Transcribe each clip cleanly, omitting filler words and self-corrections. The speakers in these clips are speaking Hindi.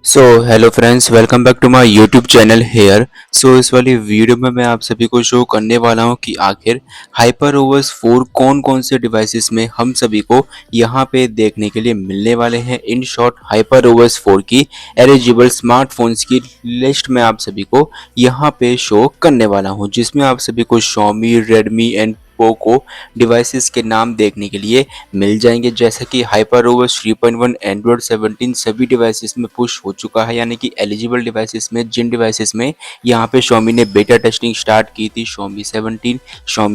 So hello friends, welcome back to my YouTube channel here. इस वाली वीडियो में मैं आप सभी को शो करने वाला हूं कि आखिर हाइपर ओवर्स 4 कौन कौन से डिवाइसेस में हम सभी को यहां पे देखने के लिए मिलने वाले हैं। इन शॉर्ट हाइपर ओवर्स 4 की एलिजिबल स्मार्टफोन्स की लिस्ट में आप सभी को यहां पे शो करने वाला हूं, जिसमें आप सभी को Xiaomi, Redmi and Poco devices के नाम देखने के लिए मिल जाएंगे। जैसा कि हाइपर ओवर्स 3.1 एंड्रॉयड 17 सभी डिवाइसेस में पुश हो चुका है, यानी कि एलिजिबल डिवाइसेस में जिन डिवाइसेस में यहाँ पे Xiaomi ने बेटा टेस्टिंग स्टार्ट की थी, Xiaomi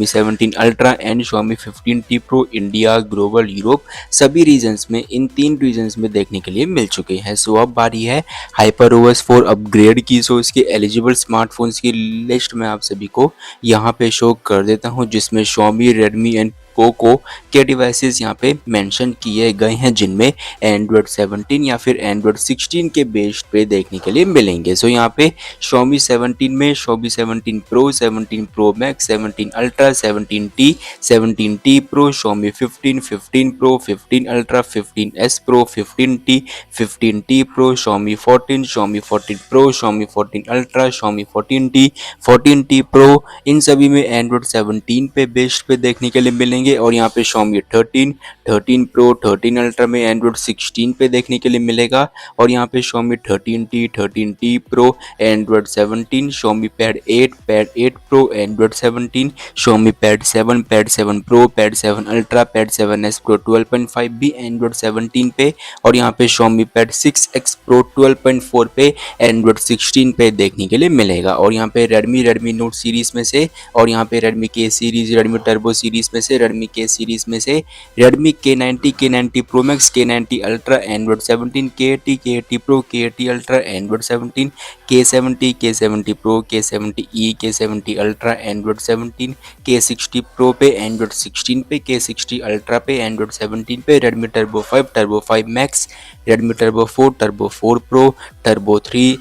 17 ultra and Xiaomi 15T Pro India, global, Europe, सभी रीजन्स में, इन 3 रीजन्स में देखने के लिए मिल चुके हैं। सो अब बारी है हाइपर ओवर्स 4 अपग्रेड की। सो इसके एलिजिबल स्मार्टफोन्स की लिस्ट में आप सभी को यहाँ पे शो कर देता हूँ, जिसमें Xiaomi, Redmi एंड पोको के डिवाइसेस यहाँ पे मेंशन किए गए हैं, जिनमें एंड्रॉयड 17 या फिर एंड्रॉयड 16 के बेस पे देखने के लिए मिलेंगे। सो यहाँ पे Xiaomi 17 में Xiaomi 17 Pro, 17 Pro Max, 17 Ultra, 17T, 17T Pro, Xiaomi 15, 15 Pro, 15 Ultra, 15S Pro, 15T, 15T Pro, Xiaomi 14, Xiaomi 14 Pro, Xiaomi 14 Ultra, Xiaomi 14T, 14T Pro, इन सभी में एंड्रॉयड 17 पे बेस्ड पे देखने के लिए मिलेंगे। और यहाँ पे Xiaomi 13, 13 Pro, 13 Ultra में एंड्रॉयड 16 पे देखने के लिए मिलेगा। और यहाँ पे Xiaomi 13T, 13T Pro, Android 17, Xiaomi Pad 8, Pad 8 Pro, Android 17, Xiaomi Pad 7, Pad 7 Pro, Pad 7 Ultra, Pad 7s Pro 12.5 भी एंड्रॉयड 17 पे। और यहाँ पे Xiaomi Pad 6X Pro 12.4 पे एंड्रॉयड 16 पे देखने के लिए मिलेगा। और यहाँ पे Redmi Note सीरीज में से, और यहाँ पे Redmi K series, Redmi Turbo series में से, Redmi K सीरीज में से Redmi K90, K90 Pro Max, K90 Ultra, Android 17, K80, K80 Pro, K80 Ultra, Android 17, K70, K70 Pro, K70e, K70 Ultra, Android 17, K60 Pro पे एंड्रॉयड 16 पे, K60 Ultra पे एंड्रॉयड 17 पे, Redmi Turbo 5, Turbo 5 Max, Redmi Turbo 4, Turbo 4 Pro, Turbo 3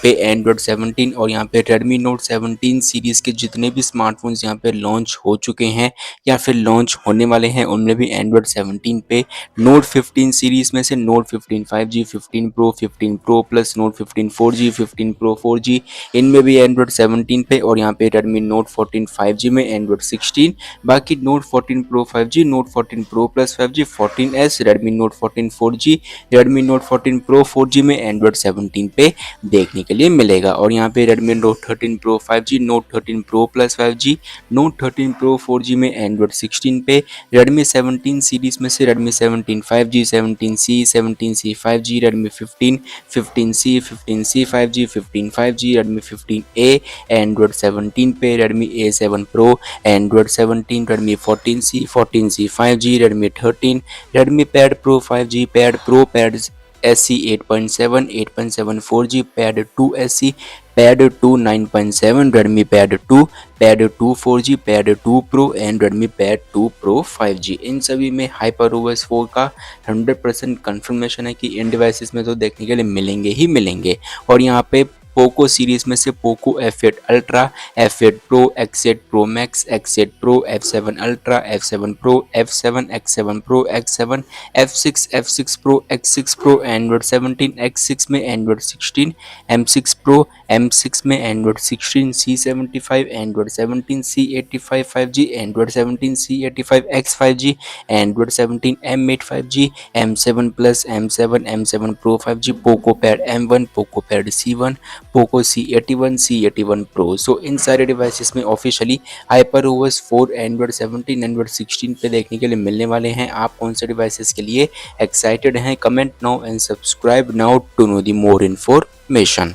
पे एंड्रॉयड 17। और यहाँ पे Redmi Note 17 सीरीज़ के जितने भी स्मार्टफोन्स यहाँ पे लॉन्च हो चुके हैं या फिर लॉन्च होने वाले हैं, उनमें भी एंड्रॉयड 17 पे Note 15 सीरीज़ में से Note 15 5G, 15 Pro, 15 Pro Plus, Note 15 4G, 15 Pro 4G, इनमें भी एंड्रॉयड 17 पे। और यहाँ पे Redmi Note 14 5G में एंड्रॉयड 16, बाकी Note 14 Pro 5G, Note 14 Pro Plus 5G, 14S, Redmi Note 14 4G, Redmi Note 14 Pro 4G में एंड्रॉयड 17 पे देखने के लिए मिलेगा। और यहाँ पे Redmi Note 13 Pro 5G, Note 13 Pro Plus 5G, Note 13 Pro 4G में एंड्रॉयड 16 पे, Redmi 17 सीरीज में से Redmi 17 5G, 17C, 17C 5G, Redmi 15, 15C, 15C 5G, 15 5G, Redmi 15A Android 17 पे, Redmi A7 Pro Android 17, Redmi 14C, 14C 5G, Redmi 13, Redmi Pad Pro 5G, Pad Pro, Pad SE 8.7, 8.7 4G, Pad 2 SE, Pad 2 9.7, Redmi Pad 2, Pad 2 4G, Pad 2 Pro and Redmi Pad 2 Pro 5G। इन सभी में HyperOS 4 का 100% कंफर्मेशन है कि इन डिवाइसेस में तो देखने के लिए मिलेंगे ही मिलेंगे। और यहाँ पे पोको सीरीज में से Poco F8 ultra, F8 Pro, X8 Pro Max, X8 Pro, F7 ultra, F7 Pro, F7, X7 Pro, X7, F6, F6 Pro, X6 Pro, Android 17, X6 में एंड्रॉयड 16, M6 Pro, M6 में Android 16, C75, Android 17, C85 5G, Android 17, C85X 5G, Android 17, M8 5G, M7 Plus, M7, M7 Pro 5G, Poco pad M1, Poco pad C1, Poco C81, C81 Pro। सो इन सारे डिवाइसेस में ऑफिशियली HyperOS 4 एंड्रॉयड 17, एंड्रॉयड 16 पे देखने के लिए मिलने वाले हैं। आप कौन से डिवाइसेस के लिए एक्साइटेड हैं? Comment now and subscribe now to know the more information.